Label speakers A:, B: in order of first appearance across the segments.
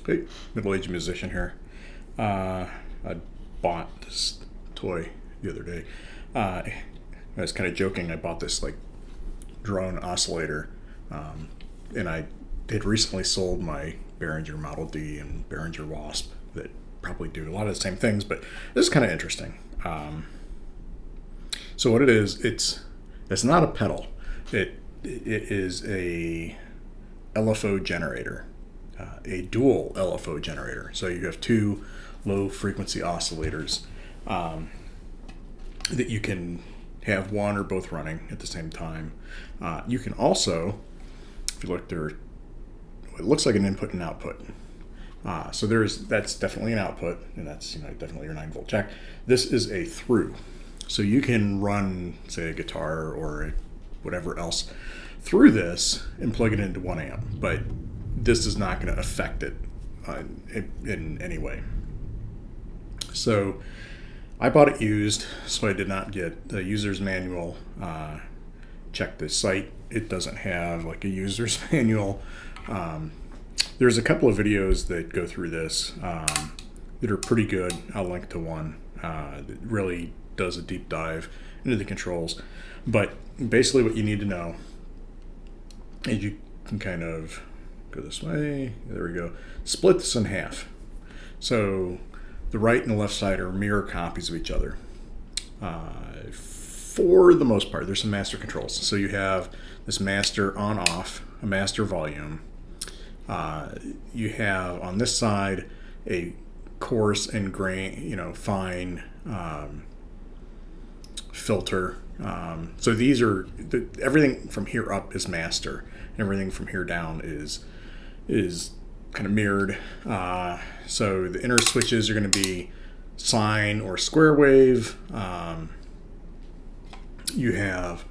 A: Hey, middle-aged musician here. I bought this toy the other day. I was kind of joking. I bought this like drone oscillator, and I had recently sold my Behringer Model D and Behringer Wasp that probably do a lot of the same things, but this is kind of interesting. So what it is, it's not a pedal. It is a LFO generator, a dual LFO generator. So you have two low frequency oscillators that you can have one or both running at the same time. You can also, if you look there, it looks like an input and output. So that's definitely an output, and that's definitely your 9-volt jack. This is a through, so you can run, say, a guitar or whatever else through this and plug it into 1 amp, but this is not going to affect it in any way. So I bought it used, so I did not get the user's manual. Check the site. It doesn't have like a user's manual. There's a couple of videos that go through this that are pretty good. I'll link to one that really does a deep dive into the controls. But basically what you need to know is you can kind of go this way. There we go. Split this in half. So the right and the left side are mirror copies of each other. For the most part, there's some master controls. So you have this master on-off, a master volume. You have on this side a coarse and grain, fine filter. So these are everything from here up is master. Everything from here down is kind of mirrored. So the inner switches are going to be sine or square wave. You have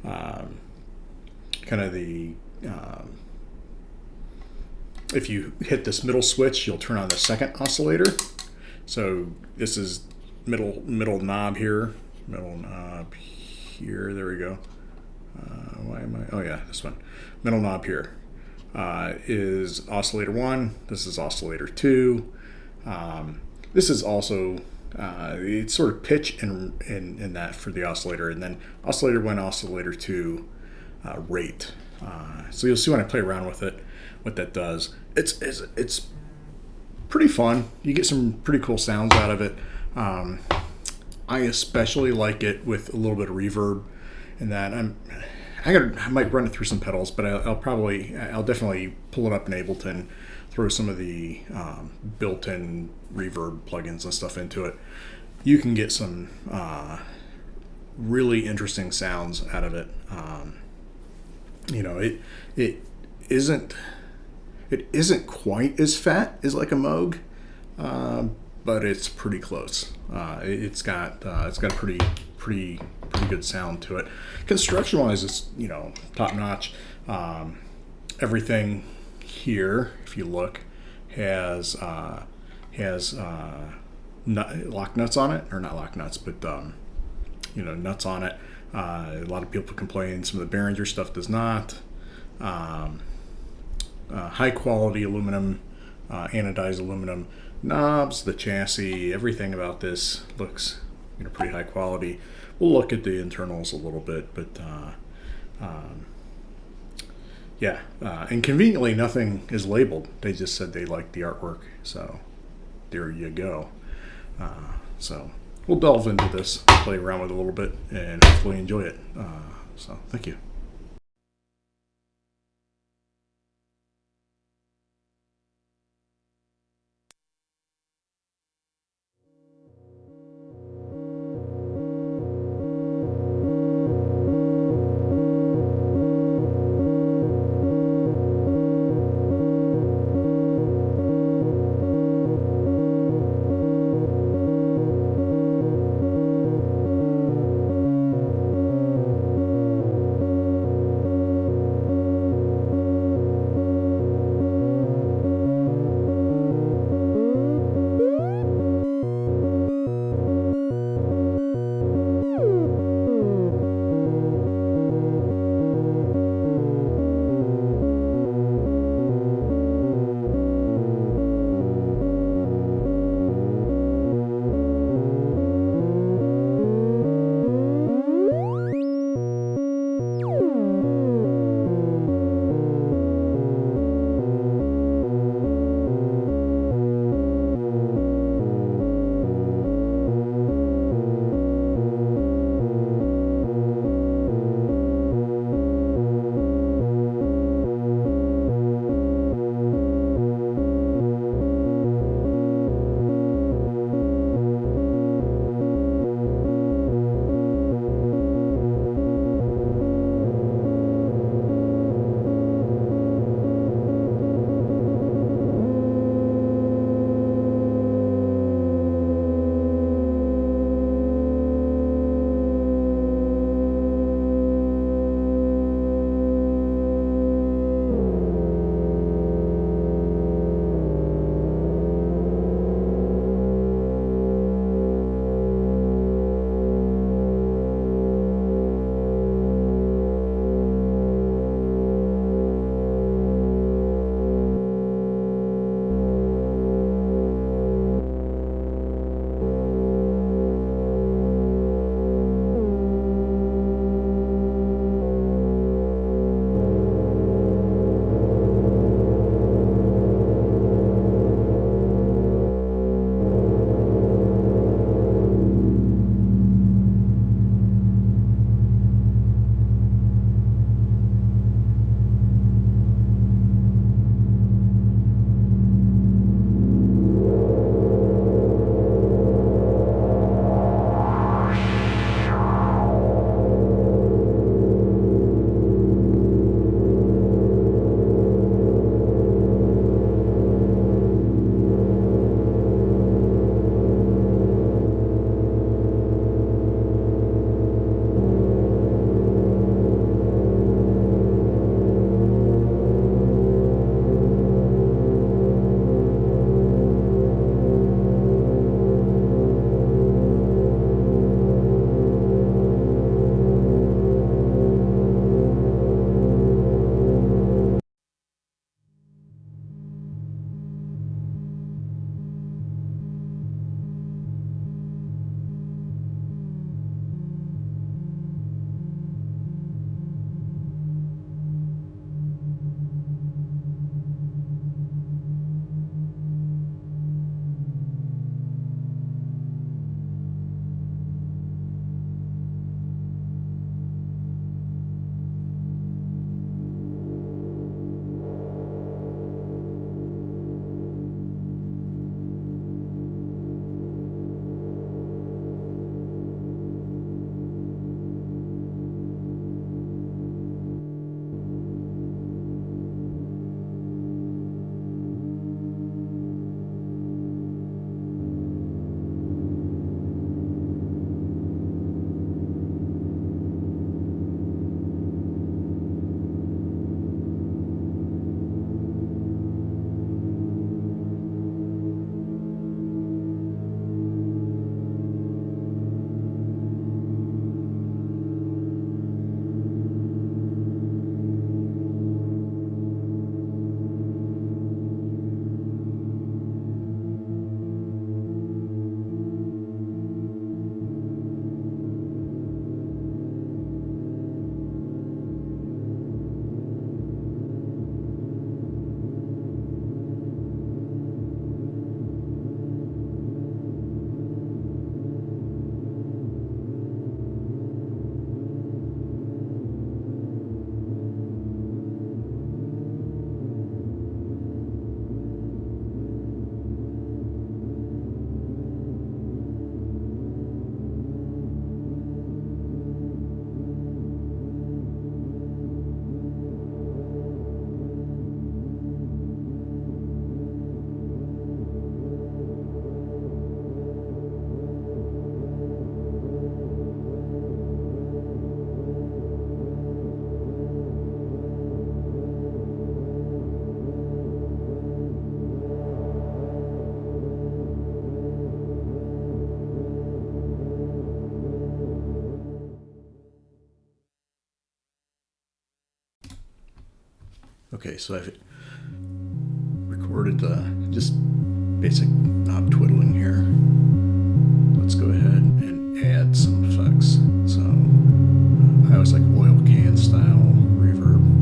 A: kind of the if you hit this middle switch, you'll turn on the second oscillator. So this is middle knob here, There we go. Why am I? Oh yeah, this one. Middle knob here is oscillator 1. This is oscillator 2. This is also it's sort of pitch in that for the oscillator, and then oscillator 1, oscillator 2 rate. So you'll see when I play around with it what that does. It's pretty fun. You get some pretty cool sounds out of it. I especially like it with a little bit of reverb, and that I might run it through some pedals, but I'll definitely pull it up in Ableton, throw some of the built-in reverb plugins and stuff into it. You can get some really interesting sounds out of it. It isn't quite as fat as like a Moog, but it's pretty close. It's got a pretty good sound to it. Construction wise, it's top notch. Everything here, if you look, has lock nuts on it, or not lock nuts, but nuts on it. A lot of people complain some of the Behringer stuff does not. High quality aluminum, anodized aluminum knobs, the chassis, everything about this looks pretty high quality. We'll look at the internals a little bit, but and conveniently nothing is labeled. They just said they liked the artwork, so there you go. So we'll delve into this, play around with it a little bit, and hopefully enjoy it. So thank you. Okay, so I've recorded the just basic knob twiddling here. Let's go ahead and add some effects. So I always like oil can style reverb.